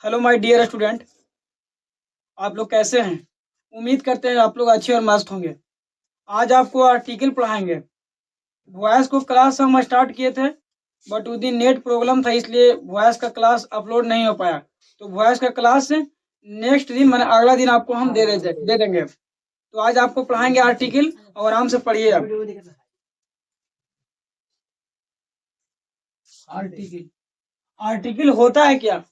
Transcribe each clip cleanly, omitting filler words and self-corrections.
Hello my dear student, आप लोग कैसे हैं? उम्मीद करते हैं आप लोग अच्छे और मस्त होंगे। आज आपको आर्टिकल पढ़ाएंगे। वॉयस को क्लास हम स्टार्ट किए थे, बट उस दिन नेट प्रॉब्लम था, इसलिए वॉयस का क्लास अपलोड नहीं हो पाया। तो वॉयस का क्लास नेक्स्ट दिन मैंने अगला दिन आपको हम दे देंगे। तो आज आपको पढ़ाएंगे आर्टिकल और आराम से पढ़िए आप। आर्टिकल आर्टिकल होता है क्या?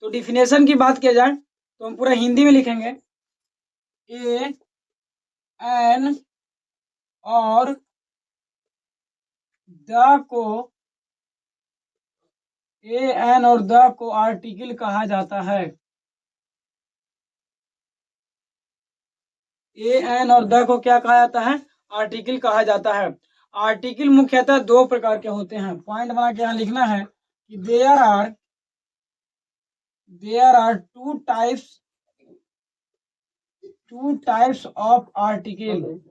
तो डिफिनेशन की बात किया जाए तो हम पूरा हिंदी में लिखेंगे। ए एन और द को ए एन और द को आर्टिकल कहा जाता है। ए एन और द को क्या कहा जाता है? आर्टिकल कहा जाता है। आर्टिकल मुख्यतः दो प्रकार के होते हैं। पॉइंट बना के यहाँ लिखना है कि there are two types of article.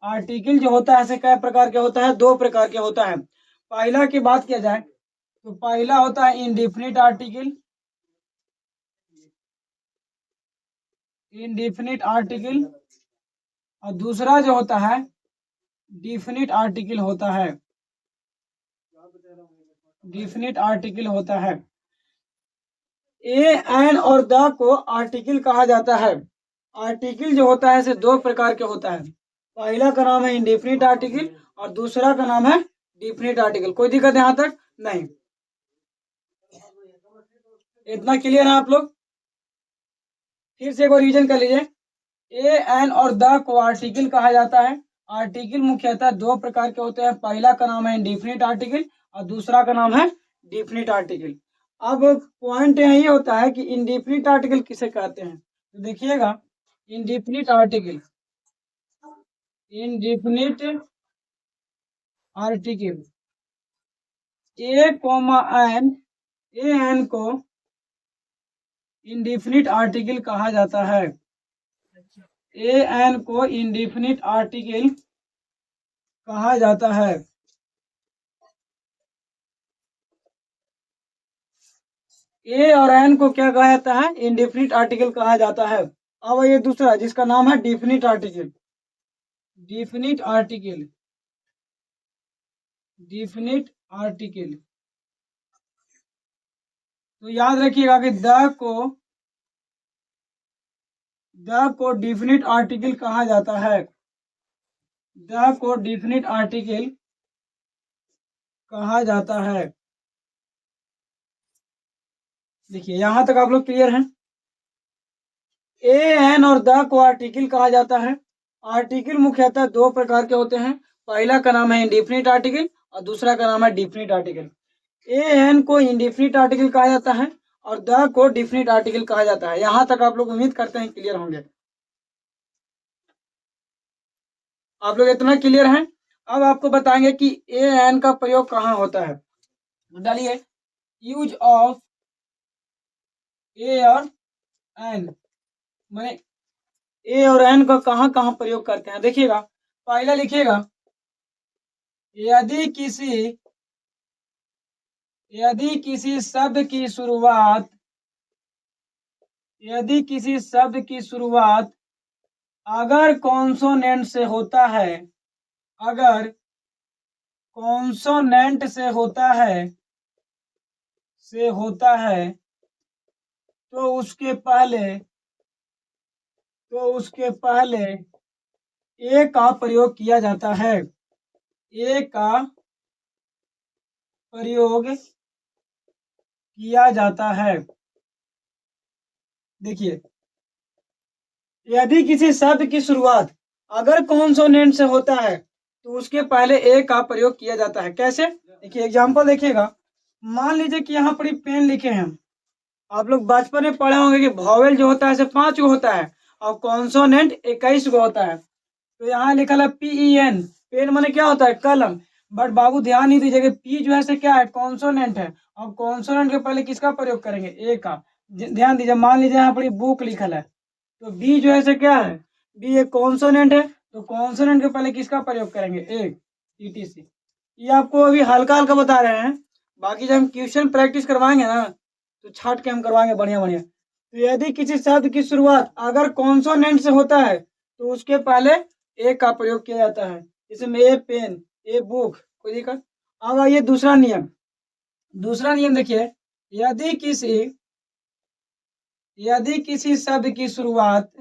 Article जो होता है ऐसे कई प्रकार के होता है? दो प्रकार के होता है। पहला की बात किया जाए तो पहला होता है इंडेफिनिट आर्टिकल। इंडेफिनिट आर्टिकल और दूसरा जो होता है डिफिनिट आर्टिकल होता है। डिफिनिट आर्टिकल होता है। ए एन और द को आर्टिकल कहा जाता है। आर्टिकल जो होता है इसे दो प्रकार के होता है। पहला का नाम है इंडेफिनिट आर्टिकल और दूसरा का नाम है डिफिनिट आर्टिकल। कोई दिक्कत यहाँ तक नहीं? इतना क्लियर है आप लोग? फिर से एक बार रिवीजन कर लीजिए। ए एन और द को आर्टिकल कहा जाता है। आर्टिकल मुख्यतः दो प्रकार के होते हैं। पहला का नाम है इंडेफिनिट आर्टिकल और दूसरा का नाम है डिफिनिट आर्टिकल। अब पॉइंट यही होता है कि इंडेफिनिट आर्टिकल किसे कहते हैं। तो देखिएगा, इंडेफिनिट आर्टिकल ए एन को इंडेफिनिट आर्टिकल कहा जाता है। ए एन को इंडेफिनिट आर्टिकल कहा जाता है। ए और एन को क्या कहा जाता है? इंडेफिनिट आर्टिकल कहा जाता है। अब ये दूसरा जिसका नाम है definite article. Definite article definite article तो याद रखिएगा कि द को डिफिनिट आर्टिकल कहा जाता है। द को डिफिनिट आर्टिकल कहा जाता है। देखिए यहां तक आप लोग क्लियर हैं? ए एन और द को आर्टिकल कहा जाता है। आर्टिकल मुख्यतः दो प्रकार के होते हैं। पहला का नाम है इंडेफिनिट आर्टिकल और दूसरा का नाम है डिफिनिट आर्टिकल। ए एन को इंडेफिनिट आर्टिकल कहा जाता है और द को डिफिनिट आर्टिकल कहा जाता है। यहां तक आप लोग उम्मीद करते हैं क्लियर होंगे। आप लोग इतना क्लियर हैं? अब आपको बताएंगे कि ए एन का प्रयोग कहाँ होता है। डालिए यूज ऑफ ए और एन, मैंने ए और एन का कहाँ कहाँ प्रयोग करते हैं। देखिएगा, पहला लिखिएगा, यदि किसी शब्द की शुरुआत अगर कॉन्सोनेंट से होता है, अगर कॉन्सोनेंट से होता है तो उसके पहले ए का प्रयोग किया जाता है। ए का प्रयोग किया जाता है। देखिए, यदि किसी शब्द की शुरुआत अगर कॉन्सोनेंट से होता है तो उसके पहले ए का प्रयोग किया जाता है। कैसे? देखिए एग्जांपल देखिएगा। मान लीजिए कि यहाँ पर पेन लिखे हैं। आप लोग बचपन में पढ़े होंगे कि वॉवेल जो होता है ऐसे 5 गो होता है और कॉन्सोनेंट 21 गो होता है। तो यहाँ लिखा है PEN। पेन माने क्या होता है? कलम। बट बाबू ध्यान नहीं दीजिएगा, पी जो है से क्या है? कॉन्सोनेंट है और कॉन्सोनेंट के पहले किसका प्रयोग करेंगे? ए का। ध्यान दीजिए, मान लीजिए यहाँ पर बुक लिखल है तो बी जो है से क्या है? बी एक कॉन्सोनेंट है तो कॉन्सोनेंट के पहले किसका प्रयोग करेंगे? ए। ETC। ये आपको अभी हल्का हल्का बता रहे हैं, बाकी जब हम क्वेश्चन प्रैक्टिस करवाएंगे ना तो छाट के हम करवाएंगे बढ़िया बढ़िया। तो यदि किसी शब्द की शुरुआत अगर कॉन्सोनेंट से होता है तो उसके पहले ए का प्रयोग किया जाता है। इसमें ए पेन, ए बुक, कोई दिक्कत। अब आइए दूसरा नियम। दूसरा नियम देखिए, यदि किसी शब्द की शुरुआत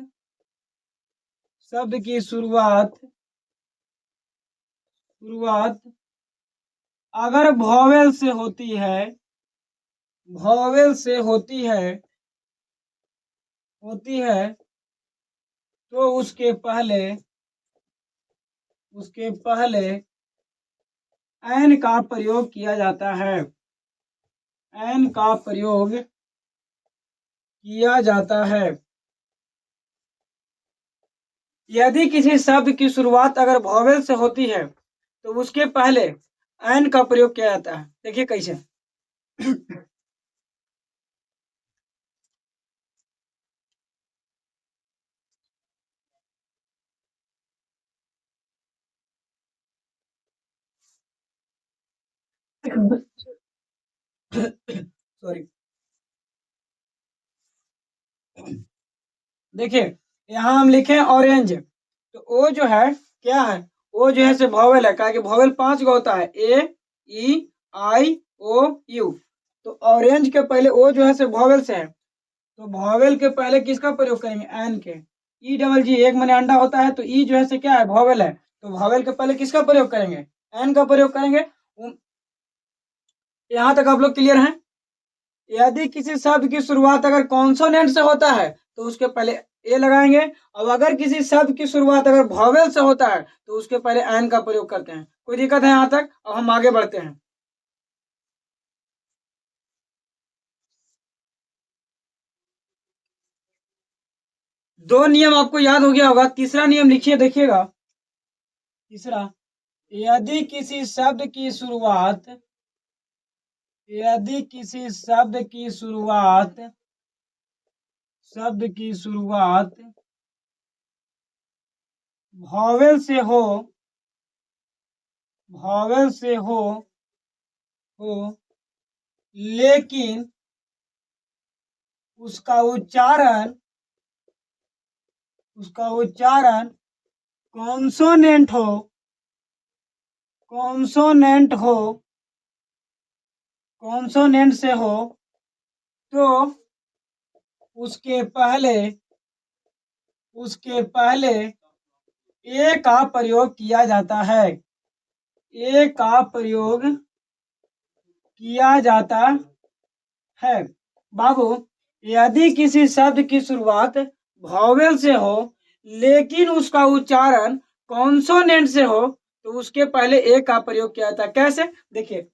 अगर वॉवेल से होती है, तो उसके पहले एन का प्रयोग किया जाता है। एन का प्रयोग किया जाता है। यदि किसी शब्द की शुरुआत अगर वॉवेल से होती है तो उसके पहले एन का प्रयोग किया जाता है। देखिए कैसे। सॉरी। देखिए यहाँ हम लिखे ऑरेंज, तो ओ जो है क्या है, ओ जो है से वॉवेल है, क्या कि वॉवेल 5 का होता है, ए ई आई ओ यू। तो ऑरेंज के पहले ओ जो है से वॉवेल से है, तो वॉवेल के पहले किसका प्रयोग करेंगे, एन के। ई डबल जी, एक मैंने अंडा होता है, तो ई जो है से क्या है, वॉवेल है, तो वॉवेल के पहले किसका प्रयोग करेंगे, एन का प्रयोग करेंगे। यहाँ तक आप लोग क्लियर हैं। यदि किसी शब्द की शुरुआत अगर कॉन्सोनेंट से होता है तो उसके पहले ए लगाएंगे, और अगर किसी शब्द की शुरुआत अगर वॉवेल से होता है तो उसके पहले एन का प्रयोग करते हैं। कोई दिक्कत है यहाँ तक? अब हम आगे बढ़ते हैं। दो नियम आपको याद हो गया होगा, तीसरा नियम लिखिए, देखिएगा। तीसरा, यदि किसी शब्द की शुरुआत यदि किसी शब्द की शुरुआत वॉवेल से हो हो लेकिन उसका उच्चारण कॉन्सोनेंट से हो, तो उसके पहले ए का प्रयोग किया जाता है। ए का प्रयोग किया जाता है। बाबू, यदि किसी शब्द की शुरुआत वॉवेल से हो लेकिन उसका उच्चारण कॉन्सोनेंट से हो तो उसके पहले ए का प्रयोग किया जाता है। कैसे? देखिए,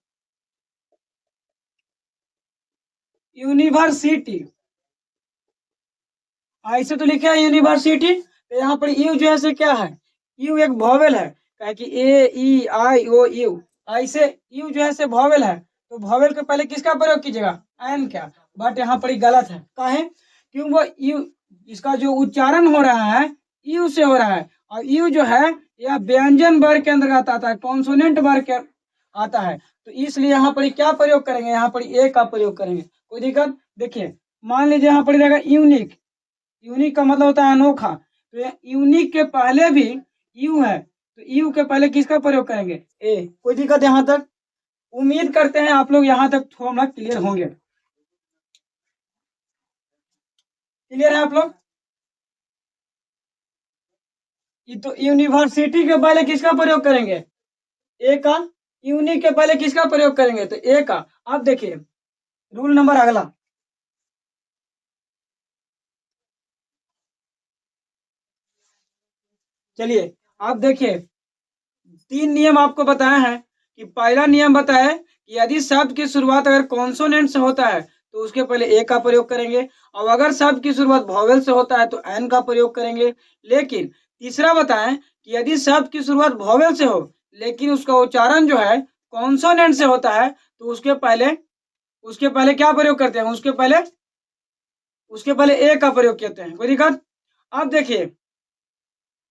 यूनिवर्सिटी, ऐसे तो लिखा है यूनिवर्सिटी, तो यहाँ पर यू जो है से क्या है, यू एक वॉवेल है, क्या कि ए ई आई ओ यू, ऐसे यू जो है से वॉवेल है, तो वॉवेल के पहले किसका प्रयोग कीजिएगा, एन का। बट यहाँ पर गलत है, काहे? क्यों? वो यू, इसका जो उच्चारण हो रहा है यू से हो रहा है, और यू जो है यह व्यंजन वर्ग के अंतर्गत आता है, कॉन्सोनेंट वर्ग के आता है, तो इसलिए यहाँ पर क्या प्रयोग करेंगे, यहाँ पर ए का प्रयोग करेंगे। कोई दिक्कत? देखिए, मान लीजिए यहाँ पर रहेगा यूनिक। यूनिक का मतलब होता है अनोखा, तो यूनिक के पहले भी यू है, तो यू के पहले किसका प्रयोग करेंगे, ए। कोई दिक्कत यहाँ तक? उम्मीद करते हैं आप लोग यहाँ तक थोड़ा क्लियर होंगे। क्लियर है आप लोग? ये तो यूनिवर्सिटी के पहले किसका प्रयोग करेंगे, ए का। यूनिक के पहले किसका प्रयोग करेंगे, तो ए का। अब देखिए रूल नंबर अगला, चलिए आप देखिए, 3 नियम आपको बताए हैं। कि पहला नियम बताया कि यदि शब्द की शुरुआत अगर कॉन्सोनेंट से होता है तो उसके पहले ए का प्रयोग करेंगे, और अगर शब्द की शुरुआत वॉवेल से होता है तो एन का प्रयोग करेंगे। लेकिन तीसरा बताएं कि यदि शब्द की शुरुआत वॉवेल से हो लेकिन उसका उच्चारण जो है कॉन्सोनेंट से होता है तो उसके पहले क्या प्रयोग करते हैं, उसके पहले ए का प्रयोग करते हैं। कोई दिक्कत? अब देखिए,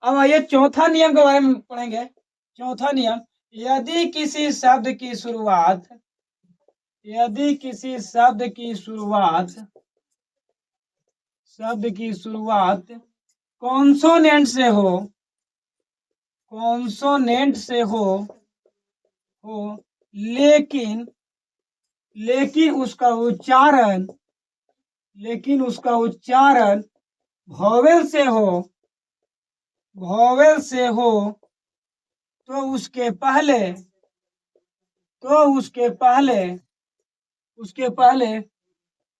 अब आइए चौथा नियम के बारे में पढ़ेंगे। चौथा नियम, यदि किसी शब्द की शुरुआत यदि किसी शब्द की शुरुआत कॉन्सोनेंट से हो लेकिन उसका उच्चारण वॉवेल से हो तो उसके पहले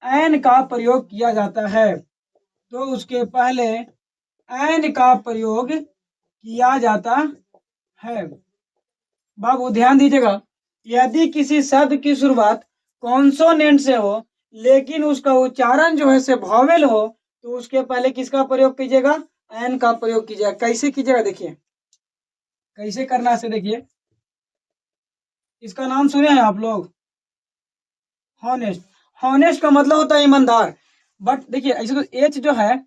एन का प्रयोग किया जाता है। बाबू ध्यान दीजिएगा, यदि किसी शब्द की शुरुआत कॉन्सोनेंट से हो लेकिन उसका उच्चारण जो है से वॉवेल हो तो उसके पहले किसका प्रयोग कीजिएगा? एन का प्रयोग कीजिएगा। कैसे कीजिएगा देखिए, कैसे करना से देखिए, इसका नाम सुने हैं आप लोग? हॉनेस्ट का मतलब होता है ईमानदार। बट देखिए ऐसे तो एच जो है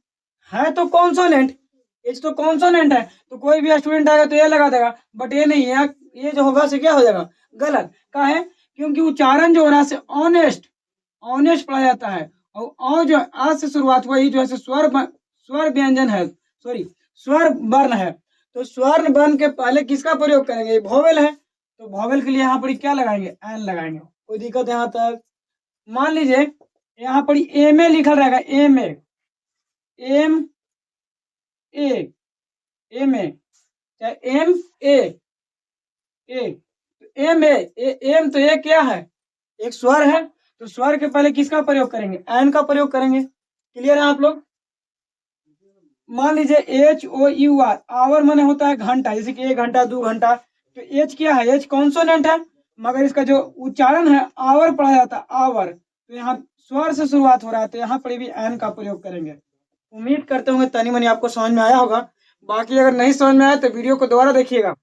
तो कॉन्सोनेंट, एच तो कॉन्सोनेंट है, तो कोई भी स्टूडेंट आएगा तो ये लगा देगा, बट ये नहीं है, ये जो होगा से क्या हो जाएगा? गलत। का है क्योंकि उच्चारण जो हो रहा है ऑनेस्ट पढ़ा जाता है, और जो आज से शुरुआत हुआ ये जो है स्वर व्यंजन है, स्वर वर्ण है, तो स्वर वर्ण के पहले किसका प्रयोग करेंगे? वॉवेल है, तो वॉवेल के लिए यहाँ पर क्या लगाएंगे? एन लगाएंगे। कोई दिक्कत यहाँ तक? मान लीजिए यहाँ पर एम ए लिखल रहेगा, एम ए एम तो ये क्या है? एक स्वर है, तो स्वर के पहले किसका प्रयोग करेंगे? एन का प्रयोग करेंगे। क्लियर है आप लोग? मान लीजिए HOUR, आवर माने होता है घंटा, जैसे कि 1 घंटा 2 घंटा, तो एच क्या है? एच कॉन्सोनेंट है, मगर इसका जो उच्चारण है आवर पढ़ा जाता है, आवर, तो यहाँ स्वर से शुरुआत हो रहा है, तो यहाँ पर भी एन का प्रयोग करेंगे। उम्मीद करते होंगे तनी मनी आपको समझ में आया होगा। बाकी अगर नहीं समझ में आया तो वीडियो को दोबारा देखिएगा।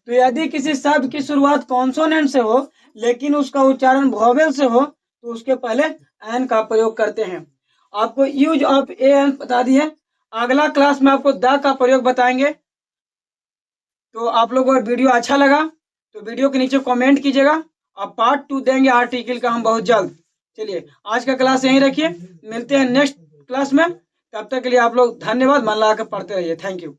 तो यदि किसी शब्द की शुरुआत कॉन्सोनेंट से हो लेकिन उसका उच्चारण वॉवेल से हो तो उसके पहले एन का प्रयोग करते हैं। आपको यूज ऑफ एन बता दिए। अगला क्लास में आपको द का प्रयोग बताएंगे। तो आप लोगों को वीडियो अच्छा लगा तो वीडियो के नीचे कमेंट कीजिएगा, और पार्ट 2 देंगे आर्टिकल का हम बहुत जल्द। चलिए आज का क्लास यहीं रखिए, मिलते हैं नेक्स्ट क्लास में। तब तक के लिए आप लोग धन्यवाद, मन लगा कर पढ़ते रहिए। Thank you.